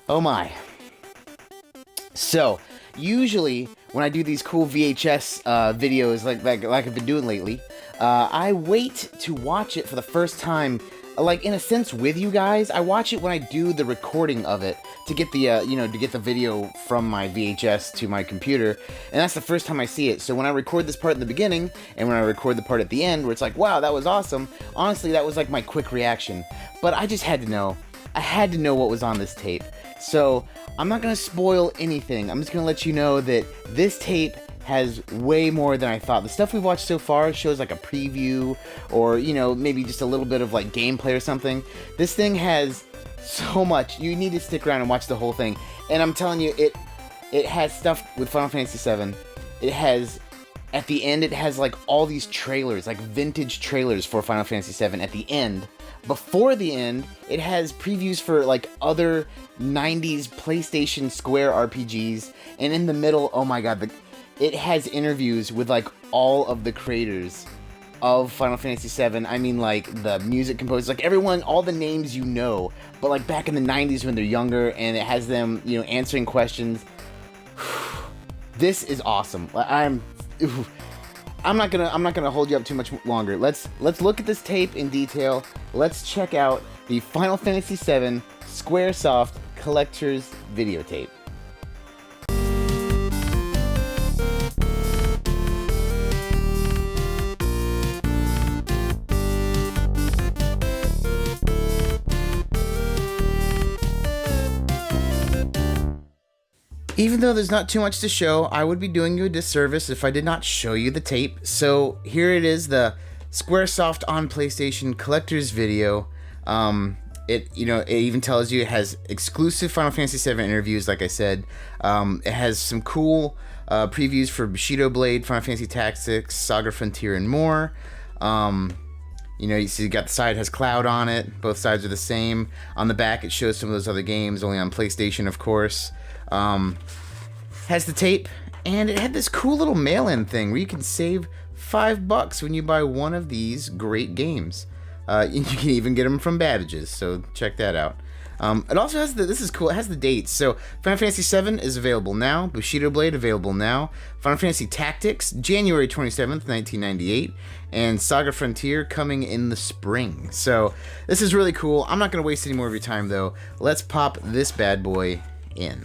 Oh my. So, usually when I do these cool VHS videos like I've been doing lately, I wait to watch it for the first time, like in a sense with you guys. I watch it when I do the recording of it to get the to get the video from my VHS to my computer, and that's the first time I see it. So when I record this part in the beginning and when I record the part at the end where it's like, wow, that was awesome, honestly that was like my quick reaction. But I just had to know. I had to know what was on this tape. So I'm not going to spoil anything. I'm just going to let you know that this tape has way more than I thought. The stuff we've watched so far shows like a preview or, maybe just a little bit of like gameplay or something. This thing has so much. You need to stick around and watch the whole thing. And I'm telling you, it has stuff with Final Fantasy VII. It has, at the end, it has like all these trailers, like vintage trailers for Final Fantasy VII at the end. Before the end, it has previews for like other 90s PlayStation Square RPGs, and in the middle, oh my god, it has interviews with like all of the creators of Final Fantasy VII. I mean, like the music composers, like everyone, all the names you know, but like back in the 90s when they're younger, and it has them, answering questions. This is awesome. I'm not gonna hold you up too much longer. Let's look at this tape in detail. Let's check out the Final Fantasy VII Squaresoft Collector's Videotape. Even though there's not too much to show, I would be doing you a disservice if I did not show you the tape. So here it is, the Squaresoft on PlayStation Collector's Video. It even tells you it has exclusive Final Fantasy VII interviews, like I said. It has some cool previews for Bushido Blade, Final Fantasy Tactics, Saga Frontier, and more. You see, you got the side has Cloud on it. Both sides are the same. On the back, it shows some of those other games, only on PlayStation, of course. Has the tape, and it had this cool little mail-in thing where you can save $5 when you buy one of these great games. You can even get them from Bandages, so check that out. It also has this is cool, it has the dates. So Final Fantasy VII is available now, Bushido Blade available now, Final Fantasy Tactics, January 27th, 1998, and Saga Frontier coming in the spring. So this is really cool. I'm not going to waste any more of your time though. Let's pop this bad boy in.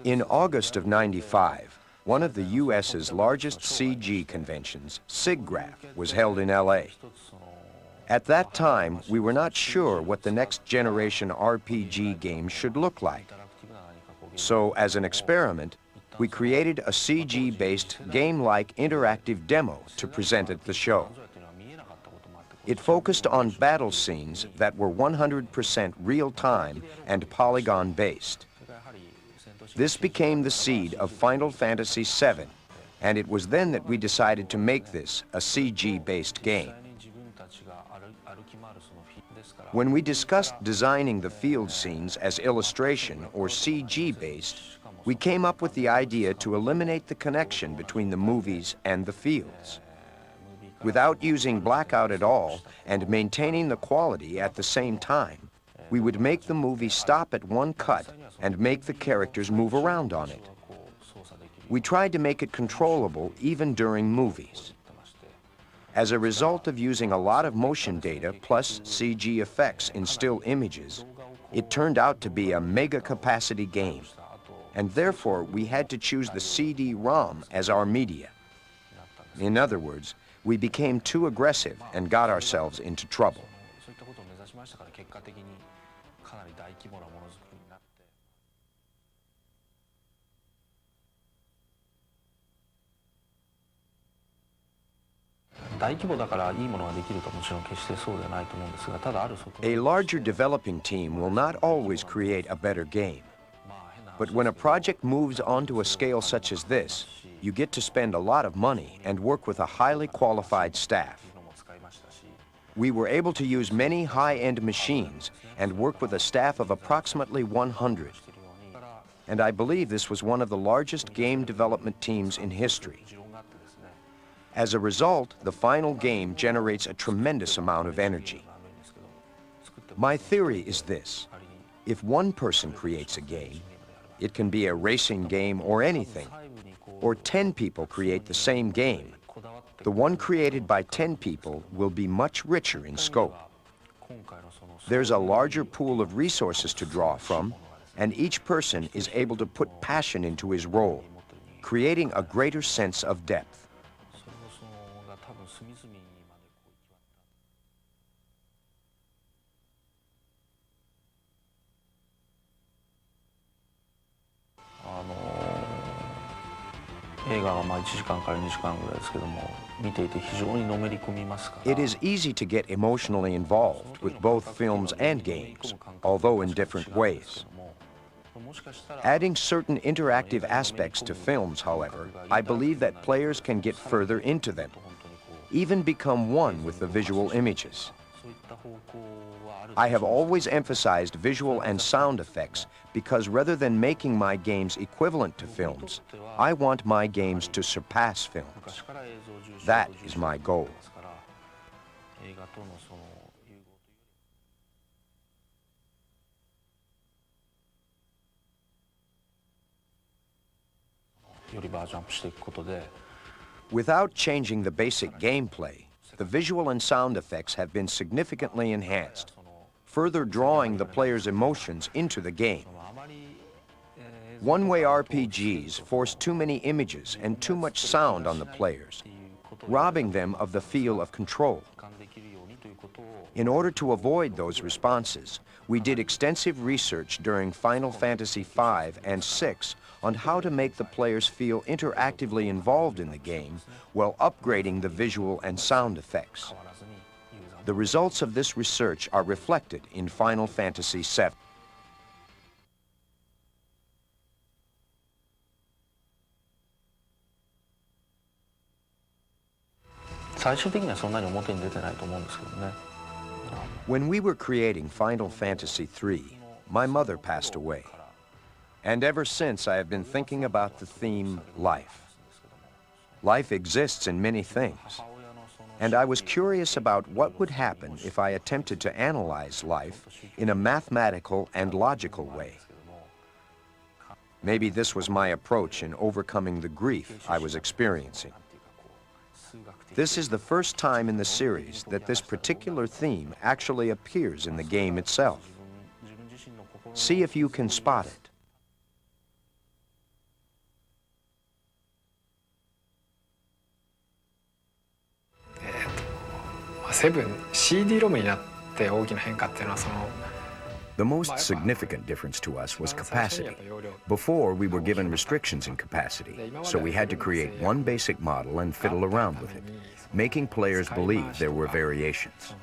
In August of '95, one of the U.S.'s largest CG conventions, SIGGRAPH, was held in L.A. At that time, we were not sure what the next generation RPG game should look like. So, as an experiment, we created a CG-based, game-like interactive demo to present at the show. It focused on battle scenes that were 100% real-time and polygon-based. This became the seed of Final Fantasy VII, and it was then that we decided to make this a CG-based game. When we discussed designing the field scenes as illustration or CG-based, we came up with the idea to eliminate the connection between the movies and the fields. Without using blackout at all and maintaining the quality at the same time, we would make the movie stop at one cut and make the characters move around on it. We tried to make it controllable even during movies. As a result of using a lot of motion data plus CG effects in still images, it turned out to be a mega-capacity game, and therefore we had to choose the CD-ROM as our media. In other words, we became too aggressive and got ourselves into trouble. A larger developing team will not always create a better game. But when a project moves onto a scale such as this, you get to spend a lot of money and work with a highly qualified staff. We were able to use many high-end machines and work with a staff of approximately 100. And I believe this was one of the largest game development teams in history. As a result, the final game generates a tremendous amount of energy. My theory is this: if one person creates a game, it can be a racing game or anything, or 10 people create the same game, the one created by 10 people will be much richer in scope. There's a larger pool of resources to draw from, and each person is able to put passion into his role, creating a greater sense of depth. It is easy to get emotionally involved with both films and games, although in different ways. Adding certain interactive aspects to films, however, I believe that players can get further into them, even become one with the visual images. I have always emphasized visual and sound effects because rather than making my games equivalent to films, I want my games to surpass films. That is my goal. Without changing the basic gameplay, the visual and sound effects have been significantly enhanced, further drawing the player's emotions into the game. One-way RPGs force too many images and too much sound on the players, robbing them of the feel of control. In order to avoid those responses, we did extensive research during Final Fantasy V and VI on how to make the players feel interactively involved in the game while upgrading the visual and sound effects. The results of this research are reflected in Final Fantasy VII. When we were creating Final Fantasy III, my mother passed away. And ever since, I have been thinking about the theme, life. Life exists in many things. And I was curious about what would happen if I attempted to analyze life in a mathematical and logical way. Maybe this was my approach in overcoming the grief I was experiencing. This is the first time in the series that this particular theme actually appears in the game itself. See if you can spot it. 7 CD ロムになって大きな変化っていうのはThe most significant difference to us was capacity. Before, we were given restrictions in capacity, so we had to create one basic model and fiddle around with it, making players believe there were variations.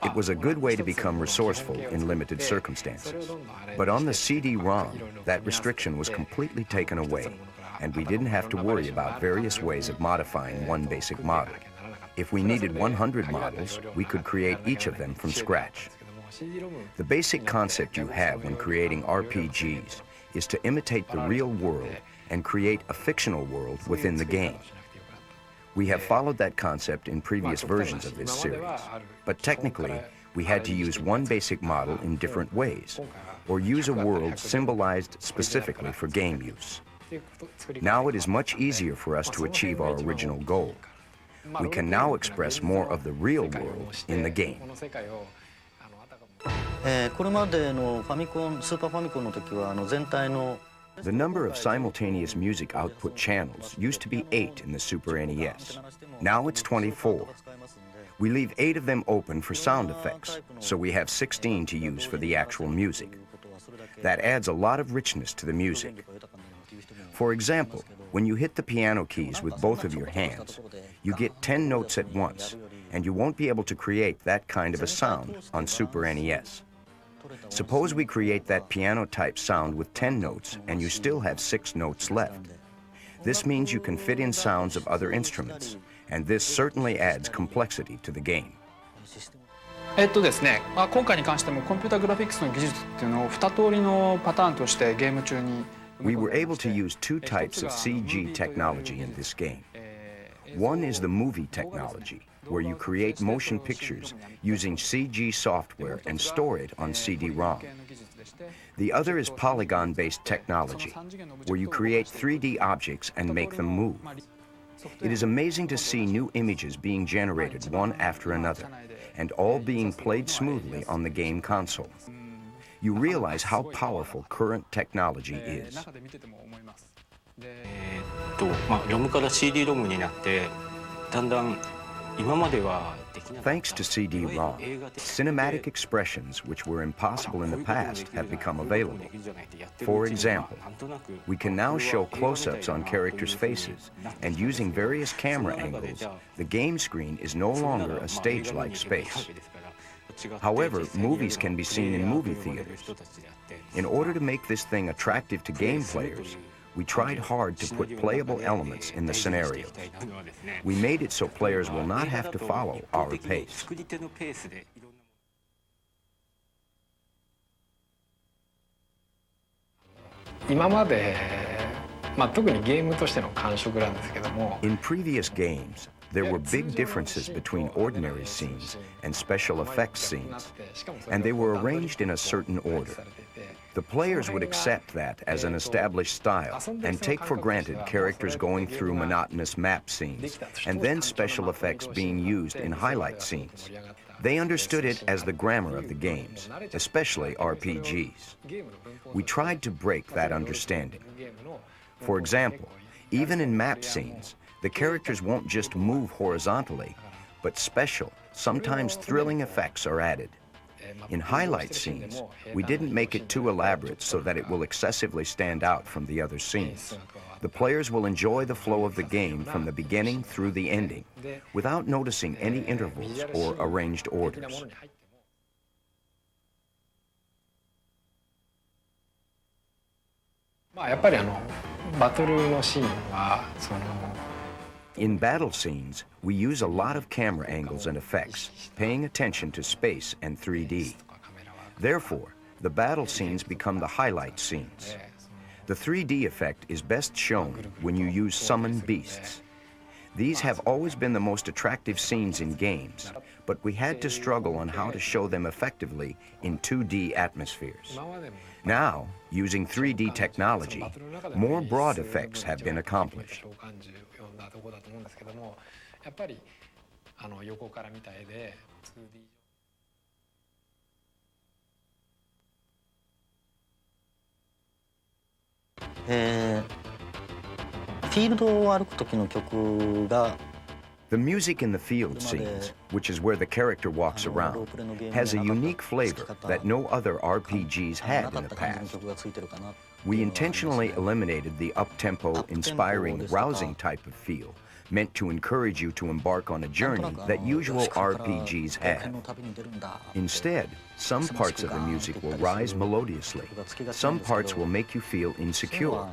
It was a good way to become resourceful in limited circumstances. But on the CD-ROM, that restriction was completely taken away, and we didn't have to worry about various ways of modifying one basic model. If we needed 100 models, we could create each of them from scratch. The basic concept you have when creating RPGs is to imitate the real world and create a fictional world within the game. We have followed that concept in previous versions of this series, but technically, we had to use one basic model in different ways, or use a world symbolized specifically for game use. Now it is much easier for us to achieve our original goal. We can now express more of the real world in the game. これまでのファミコン、スーパーファミコンの時は全体の The number of simultaneous music output channels used to be 8 in the Super NES. Now it's 24. We leave 8 of them open for sound effects, so we have 16 to use for the actual music. That adds a lot of richness to the music. For example, when you hit the piano keys with both of your hands, you get 10 notes at once, and you won't be able to create that kind of a sound on Super NES. Suppose we create that piano-type sound with 10 notes, and you still have 6 notes left. This means you can fit in sounds of other instruments, and this certainly adds complexity to the game. ですね、今回に関してもコンピュータグラフィックスの技術っていうのを2通りのパターンとしてゲーム中に We were able to use 2 types of CG technology in this game. One is the movie technology, where you create motion pictures using CG software and store it on CD-ROM. The other is polygon-based technology, where you create 3D objects and make them move. It is amazing to see new images being generated one after another, and all being played smoothly on the game console. You realize how powerful current technology is. ロムから CD ロムになってだんだん今までは Thanks to CD-ROM, cinematic expressions which were impossible in the past have become available. For example, we can now show close-ups on characters' faces, and using various camera angles, the game screen is no longer a stage-like space. However, movies can be seen in movie theaters. In order to make this thing attractive to game players, we tried hard to put playable elements in the scenarios. We made it so players will not have to follow our pace. 今まで、特にゲームとしての感触なんですけども In previous games, there were big differences between ordinary scenes and special effects scenes, and they were arranged in a certain order. The players would accept that as an established style and take for granted characters going through monotonous map scenes and then special effects being used in highlight scenes. They understood it as the grammar of the games, especially RPGs. We tried to break that understanding. For example, even in map scenes, the characters won't just move horizontally, but special, sometimes thrilling effects are added. In highlight scenes, we didn't make it too elaborate so that it will excessively stand out from the other scenes. The players will enjoy the flow of the game from the beginning through the ending, without noticing any intervals or arranged orders. やっぱりバトルのシーンはIn battle scenes, we use a lot of camera angles and effects, paying attention to space and 3D. Therefore, the battle scenes become the highlight scenes. The 3D effect is best shown when you use summoned beasts. These have always been the most attractive scenes in games, but we had to struggle on how to show them effectively in 2D atmospheres. Now, using 3D technology, more broad effects have been accomplished. ところだと思うんですけども、やっぱり横から見た絵で 2D フィールドを歩く時の曲が The music in the field scenes, which is where the character walks around, has a unique flavor that no other RPGs had in the past. We intentionally eliminated the up-tempo, inspiring, rousing type of feel, meant to encourage you to embark on a journey that usual RPGs have. Instead, some parts of the music will rise melodiously. Some parts will make you feel insecure,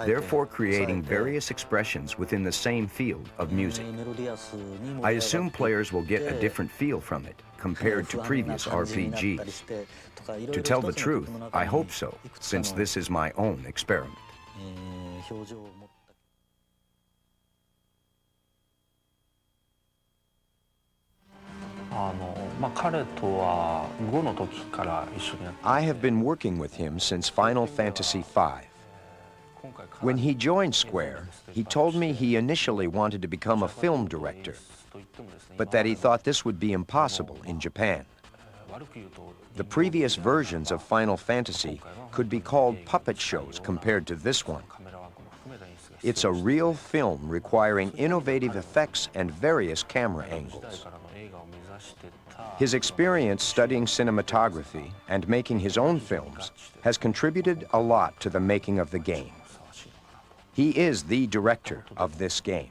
therefore creating various expressions within the same field of music. I assume players will get a different feel from it compared to previous RPGs. To tell the truth, I hope so, since this is my own experiment. I have been working with him since Final Fantasy V. When he joined Square, he told me he initially wanted to become a film director, but that he thought this would be impossible in Japan. The previous versions of Final Fantasy could be called puppet shows compared to this one. It's a real film requiring innovative effects and various camera angles. His experience studying cinematography and making his own films has contributed a lot to the making of the game. He is the director of this game.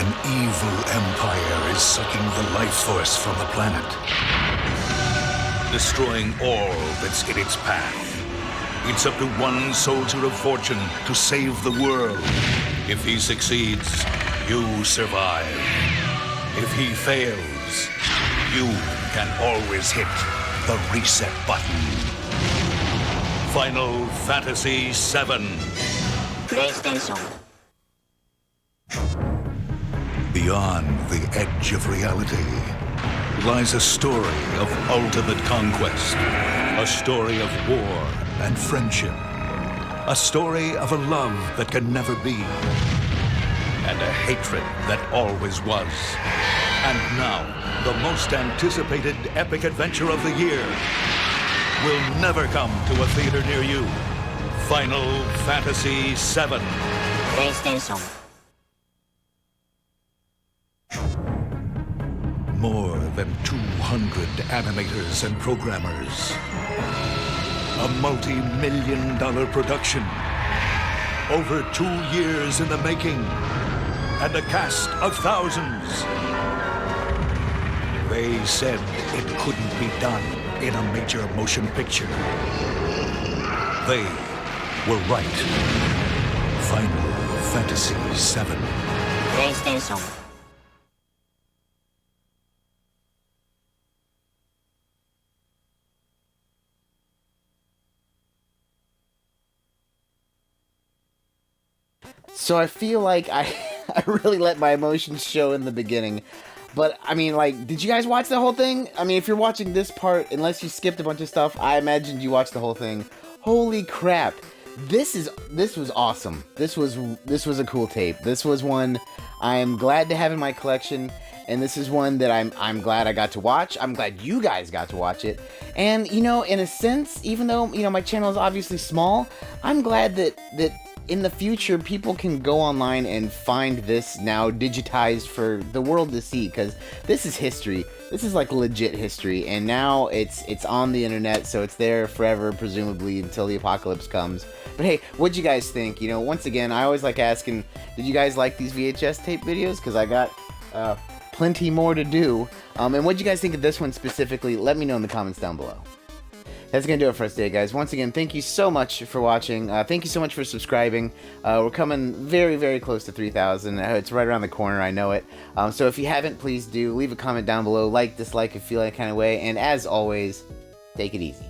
An evil empire is sucking the life force from the planet, destroying all that's in its path. It's up to one soldier of fortune to save the world. If he succeeds, you survive. If he fails, you can always hit the reset button. Final Fantasy VII. PlayStation. Beyond the edge of reality lies a story of ultimate conquest, a story of war and friendship, a story of a love that can never be, and a hatred that always was. And now, the most anticipated epic adventure of the year will never come to a theater near you. Final Fantasy VII. PlayStation. More than 200 animators and programmers. A multi-million-dollar production. Over 2 years in the making. And a cast of thousands. They said it couldn't be done in a major motion picture. They were right. Final Fantasy VII. PlayStation. So I feel like I really let my emotions show in the beginning. But, I mean, like, did you guys watch the whole thing? I mean, if you're watching this part, unless you skipped a bunch of stuff, I imagined you watched the whole thing. Holy crap. This was awesome. This was a cool tape. This was one I'm glad to have in my collection, and this is one that I'm glad I got to watch. I'm glad you guys got to watch it. And, you know, in a sense, even though, you know, my channel is obviously small, I'm glad that in the future, people can go online and find this now digitized for the world to see, because this is history. This is like legit history, and now it's on the internet, so it's there forever, presumably, until the apocalypse comes. But hey, what'd you guys think? You know, once again, I always like asking, did you guys like these VHS tape videos? Because I got plenty more to do. And what'd you guys think of this one specifically? Let me know in the comments down below. That's going to do it for us today, guys. Once again, thank you so much for watching. Thank you so much for subscribing. We're coming very, very close to 3,000. It's right around the corner, I know it. So if you haven't, please do. Leave a comment down below. Like, dislike if you feel that kind of way. And as always, take it easy.